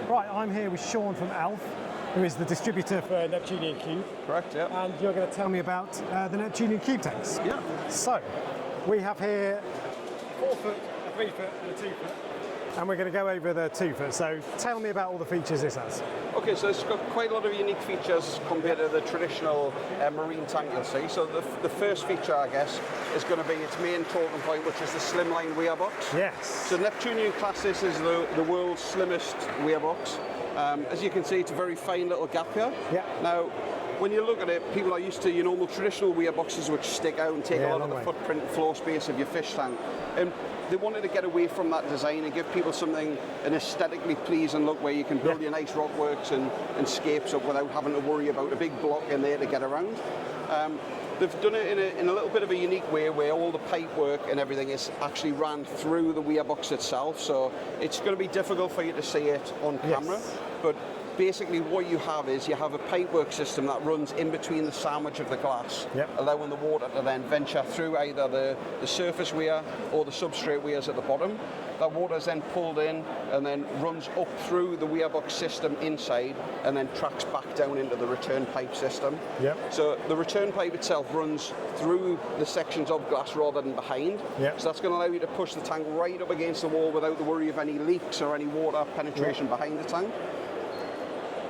Right, I'm here with Sean from ALF, who is the distributor for Neptunian Cube. Correct, yeah. And you're going to tell me about the Neptunian Cube tanks. Yeah. So, we have here 4 foot, a 3 foot and a 2 foot. And we're going to go over the 2 foot. So tell me about all the features this has. Okay, so it's got quite a lot of unique features compared to the traditional marine tank you'll see. So the first feature, I guess, is going to be its main talking point, which is the slimline weir box. Yes. So Neptunian class this is the world's slimmest weir box. As you can see, it's a very fine little gap here. Yeah. Now, when you look at it, people are used to your normal traditional weir boxes which stick out and take a lot of the footprint and floor space of your fish tank. And they wanted to get away from that design and give people something, an aesthetically pleasing look where you can build your nice rockworks and scapes up without having to worry about a big block in there to get around. They've done it in a little bit of a unique way where all the pipe work and everything is actually ran through the weir box itself, so it's going to be difficult for you to see it on camera, but basically what you have is you have a pipework system that runs in between the sandwich of the glass, allowing the water to then venture through either the surface weir or the substrate weirs at the bottom. That water is then pulled in and then runs up through the weir box system inside and then tracks back down into the return pipe system. So the return pipe itself runs through the sections of glass rather than behind. So that's going to allow you to push the tank right up against the wall without the worry of any leaks or any water penetration behind the tank.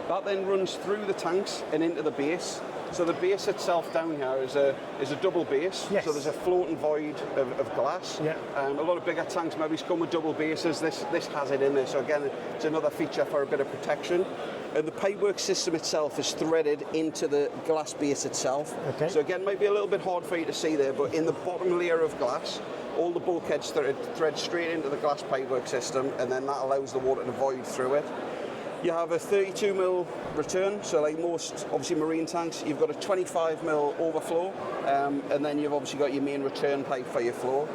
That then runs through the tanks and into the base. So the base itself down here is a double base. So there's a floating void of glass. A lot of bigger tanks maybe come with double bases. This has it in there. So again, it's another feature for a bit of protection. And the pipework system itself is threaded into the glass base itself. So again, might be a little bit hard for you to see there, but in the bottom layer of glass, all the bulkheads thread straight into the glass pipework system, and then that allows the water to void through it. You have a 32mm return, so like most obviously marine tanks, you've got a 25mm overflow, and then you've obviously got your main return pipe for your flow.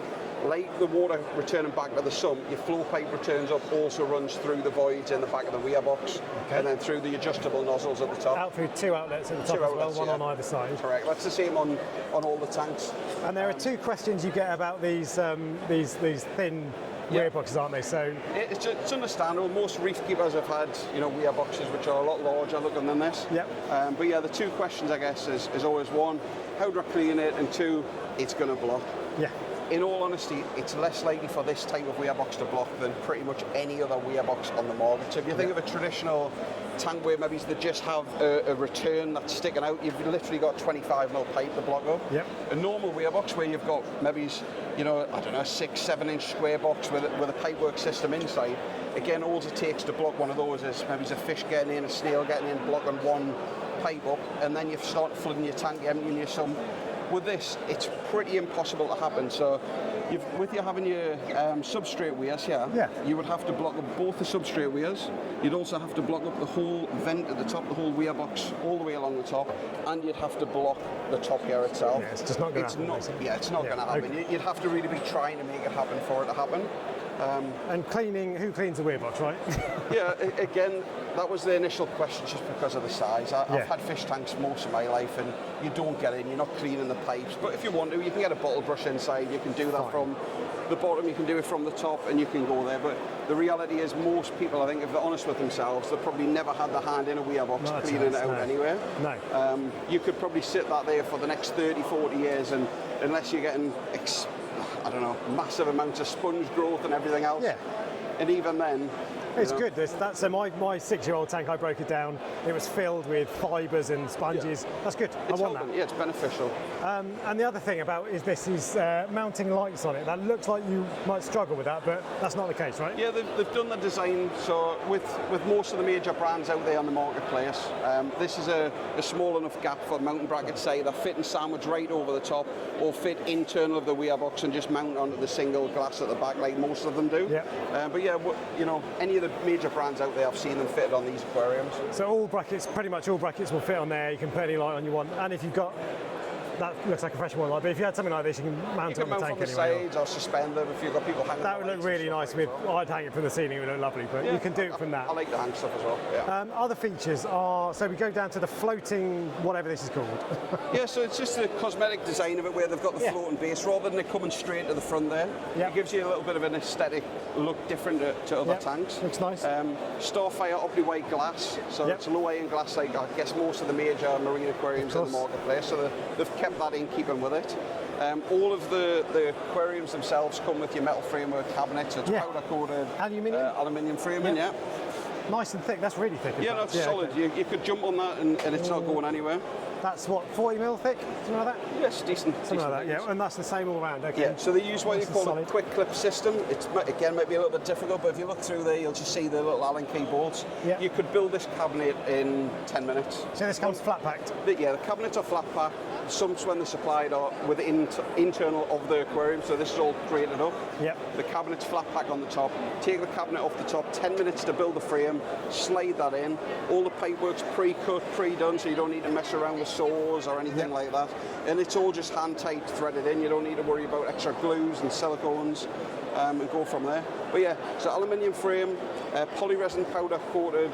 Like the water returning back to the sump, your flow pipe returns up also runs through the voids in the back of the weir box, and then through the adjustable nozzles at the top. Out through 2 outlets at the top as well, one on either side. Correct, that's the same on all the tanks. And there are 2 questions you get about these thin weir boxes, aren't they? So it's understandable. Most reef keepers have had weir boxes which are a lot larger looking than this. But yeah, the 2 questions I guess is always 1, how do I clean it, and 2, it's going to block. In all honesty, it's less likely for this type of weir box to block than pretty much any other weir box on the market. So if you think of a traditional tank where maybe they just have a return that's sticking out, you've literally got 25mm pipe to block up. A normal weir box where you've got maybe I don't know, a 6-7 inch square box with a pipework system inside, again all it takes to block one of those is maybe a fish getting in, a snail getting in, blocking one pipe up, and then you start flooding your tank, emptying your sump. With this, it's pretty impossible to happen. So, with you having your substrate weirs here, you would have to block up both the substrate weirs. You'd also have to block up the whole vent at the top, the whole weir box, all the way along the top, and you'd have to block the top here itself. It's just not going to happen. It's not going to happen. You'd have to really be trying to make it happen for it to happen. And cleaning, who cleans the weir box, right? Again, that was the initial question just because of the size. I've had fish tanks most of my life and you don't get in, you're not cleaning the pipes, but if you want to, you can get a bottle brush inside, you can do that from the bottom, you can do it from the top, and you can go there. But the reality is most people, I think, if they're honest with themselves, they've probably never had their hand in a weir box cleaning it out anywhere. You could probably sit that there for the next 30-40 years, and unless you're getting massive amounts of sponge growth and everything else. And even then, it's good. So my 6-year-old tank, I broke it down. It was filled with fibres and sponges. That's good. I want that. Yeah, it's beneficial. And the other thing about is mounting lights on it. That looks like you might struggle with that, but that's not the case, right? Yeah, they've done the design. So with most of the major brands out there on the marketplace, this is a small enough gap for mounting brackets, say they're fit and sandwich right over the top, or fit internal of the weir box and just mount onto the single glass at the back, like most of them do. But yeah, any of the major brands out there, I've seen them fitted on these aquariums. So all brackets, pretty much all brackets will fit on there. You can put any light on you want, and if you've got that looks like a fresh one. But if you had something like this, you can mount it on the tank from the anyway. sides or suspend them if you've got people hanging. That would look really nice with. I'd hang it from the ceiling. It would look lovely, but you can do it from that. I like the hang stuff as well. Yeah. Other features are, so we go down to the floating, whatever this is called. Yeah, so it's just the cosmetic design of it where they've got the floating base rather than it coming straight to the front there. Yeah. It gives you a little bit of an aesthetic look different to other tanks. Looks nice. Starfire Opti-White glass, so it's low iron glass like I guess most of the major marine aquariums in the marketplace, so they've kept that in keeping with it. All of the aquariums themselves come with your metal framework cabinet, so it's powder coated aluminium framing, Nice and thick, that's really thick. Yeah, that's solid. Okay. You could jump on that and it's not going anywhere. That's what, 40 mil thick? Something like that? Yes, decent. Something like that, yeah. And that's the same all around, okay. Yeah, so they use what you call a quick clip system. It's, again, might be a little bit difficult, but if you look through there, you'll just see the little Allen key bolts. Yeah. You could build this cabinet in 10 minutes. So this comes flat packed? Yeah, the cabinets are flat packed. Some, when they're supplied, are within internal of the aquarium, so this is all created up. Yep. The cabinet's flat pack on the top. Take the cabinet off the top, 10 minutes to build the frame, slide that in. All the pipework's pre-cut, pre-done, so you don't need to mess around with saws or anything like that. And it's all just hand-tight, threaded in. You don't need to worry about extra glues and silicones. And go from there. But yeah, so aluminium frame, polyresin powder coated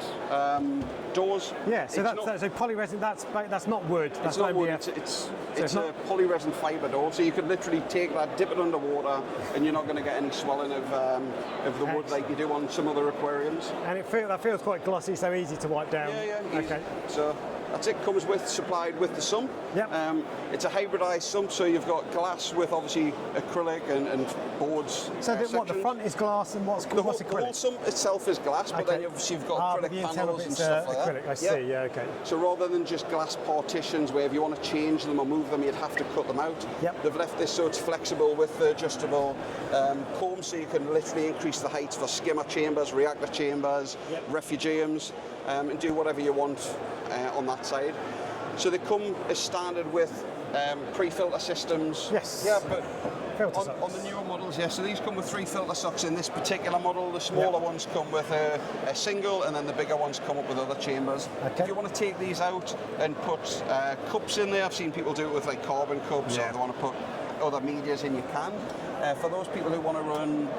doors. Yeah, so so polyresin, that's not wood. That's not wood. It's a polyresin fibre door. So you could literally take that, dip it underwater, and you're not going to get any swelling of the wood like you do on some other aquariums. And that feels quite glossy, so easy to wipe down. Yeah. Okay. So that's it. Comes supplied with the sump. Yep. It's a hybridised sump, so you've got glass with obviously acrylic and boards. So the front is glass and what's acrylic? The whole sump itself is glass, but then obviously you've got acrylic panels and stuff like acrylic, that. I see, yeah, okay. So rather than just glass partitions where if you want to change them or move them, you'd have to cut them out. Yep. They've left this so it's flexible with the adjustable combs, so you can literally increase the heights for skimmer chambers, reactor chambers, refugiums, and do whatever you want on that side. So they come as standard with pre-filter systems. Yes. Yeah, but on the newer models, so these come with 3 filter socks in this particular model. The smaller ones come with a single, and then the bigger ones come up with other chambers. Okay. If you want to take these out and put cups in there, I've seen people do it with like carbon cups, or they want to put other medias in, you can. For those people who want to run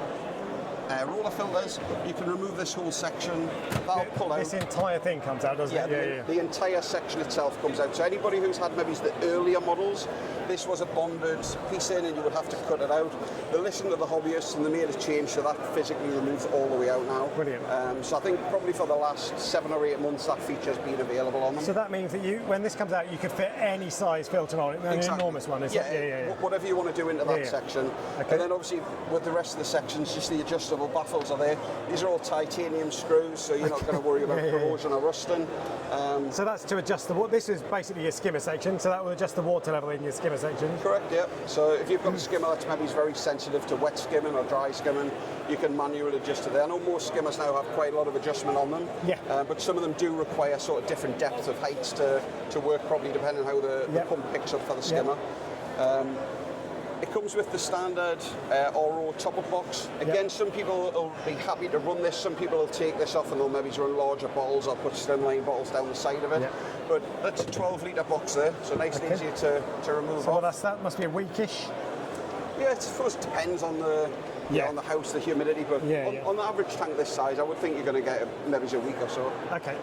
roller filters, you can remove this whole section. That'll pull out. This entire thing comes out, doesn't it? The entire section itself comes out. So anybody who's had maybe the earlier models, this was a bonded piece in and you would have to cut it out. They listened to the hobbyists and they made a change, so that physically removes all the way out now. Brilliant. So I think probably for the last 7 or 8 months that feature's been available on them. So that means that when this comes out, you could fit any size filter on it, an enormous one, isn't it? Yeah. Whatever you want to do into that section. Okay. And then obviously with the rest of the sections, just the adjustable baffles are there. These are all titanium screws, so you're not going to worry about corrosion or rusting. So that's to adjust the water. This is basically your skimmer section, so that will adjust the water level in your skimmer section. Correct, yeah. So if you've got a skimmer that's maybe very sensitive to wet skimming or dry skimming, you can manually adjust it there. I know most skimmers now have quite a lot of adjustment on them, but some of them do require sort of different depths of heights to work properly depending on how the pump picks up for the skimmer. It comes with the standard RO top-up box. Again, some people will be happy to run this, some people will take this off and they'll maybe run larger bottles or put slimline bottles down the side of it. But that's a 12-litre box there, so nice and easy to remove off. That must be a weekish? Yeah, I suppose it depends on the on the house, the humidity, but on the average tank this size, I would think you're going to get maybe a week or so. Okay.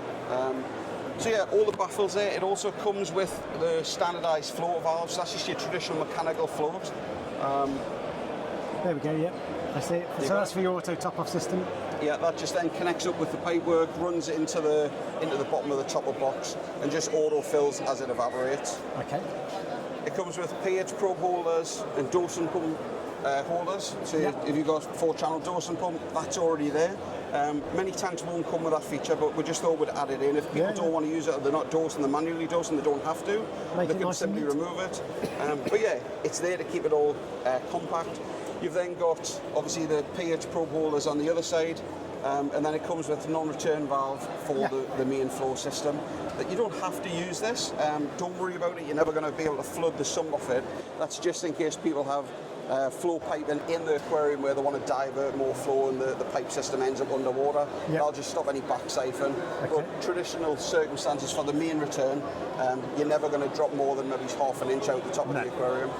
So yeah, all the baffles there. It also comes with the standardised float valves. That's just your traditional mechanical float. There we go, I see it. So that's for your auto top-off system? Yeah, that just then connects up with the pipework, runs it into the bottom of the top-up box, and just auto-fills as it evaporates. Okay. It comes with pH probe holders and dosing pump holders. So if you've got 4-channel dosing pump, that's already there. Many tanks won't come with that feature, but we just thought we'd add it in. If people don't want to use it, or they're not dosing, they're manually dosing, they don't have to. They can simply remove it. But yeah, it's there to keep it all compact. You've then got, obviously, the pH probe holders on the other side, and then it comes with a non-return valve for the main flow system. That you don't have to use this. Don't worry about it. You're never going to be able to flood the sump off it. That's just in case people have flow piping in the aquarium where they want to divert more flow and the pipe system ends up underwater. Yep. They'll just stop any back siphon. Okay. But traditional circumstances for the main return, you're never going to drop more than maybe half an inch out the top of the aquarium.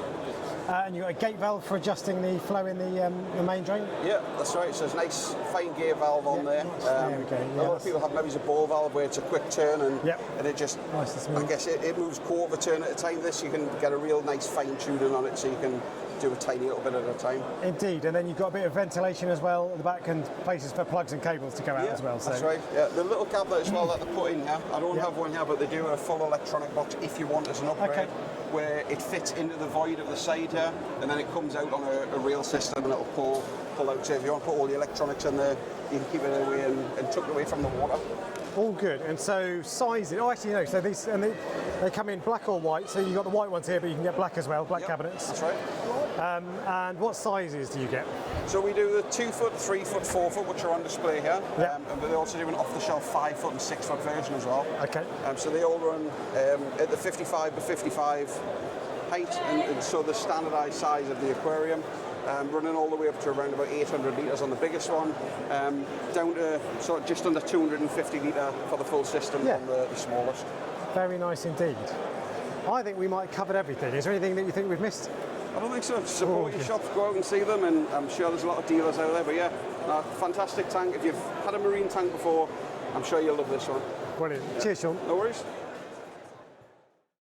And you've got a gate valve for adjusting the flow in the main drain? Yeah, that's right. So there's a nice fine gate valve on there. There we go. Yeah, a lot of people have maybe a ball valve where it's a quick turn and it just, nice and smooth. I guess it moves quarter of a turn at a time. This, you can get a real nice fine tuning on it so you can do a tiny little bit at a time. Indeed, and then you've got a bit of ventilation as well at the back and places for plugs and cables to go out as well. So. That's right. Yeah, the little cabinet as well that they put in here. I don't have one here, but they do a full electronic box if you want as an upgrade, where it fits into the void of the side here, and then it comes out on a rail system and it'll pull out. So if you want to put all the electronics in there, you can keep it away and tucked away from the water. All good. And so sizing. Oh, actually no. So these they come in black or white. So you've got the white ones here, but you can get black as well. Black cabinets. That's right. And what sizes do you get? So we do the 2 foot, 3 foot, 4 foot, which are on display here. And we also do an off-the-shelf 5 foot and 6 foot version as well. Okay. So they all run at the 55 to 55 height, and so the standardised size of the aquarium. Running all the way up to around about 800 litres on the biggest one, down to sort of just under 250 litre for the full system on the smallest. Very nice indeed. I think we might have covered everything. Is there anything that you think we've missed? I don't think so. Support your shops, go out and see them, and I'm sure there's a lot of dealers out there. But yeah, fantastic tank. If you've had a marine tank before, I'm sure you'll love this one. Brilliant. Cheers, Sean. No worries.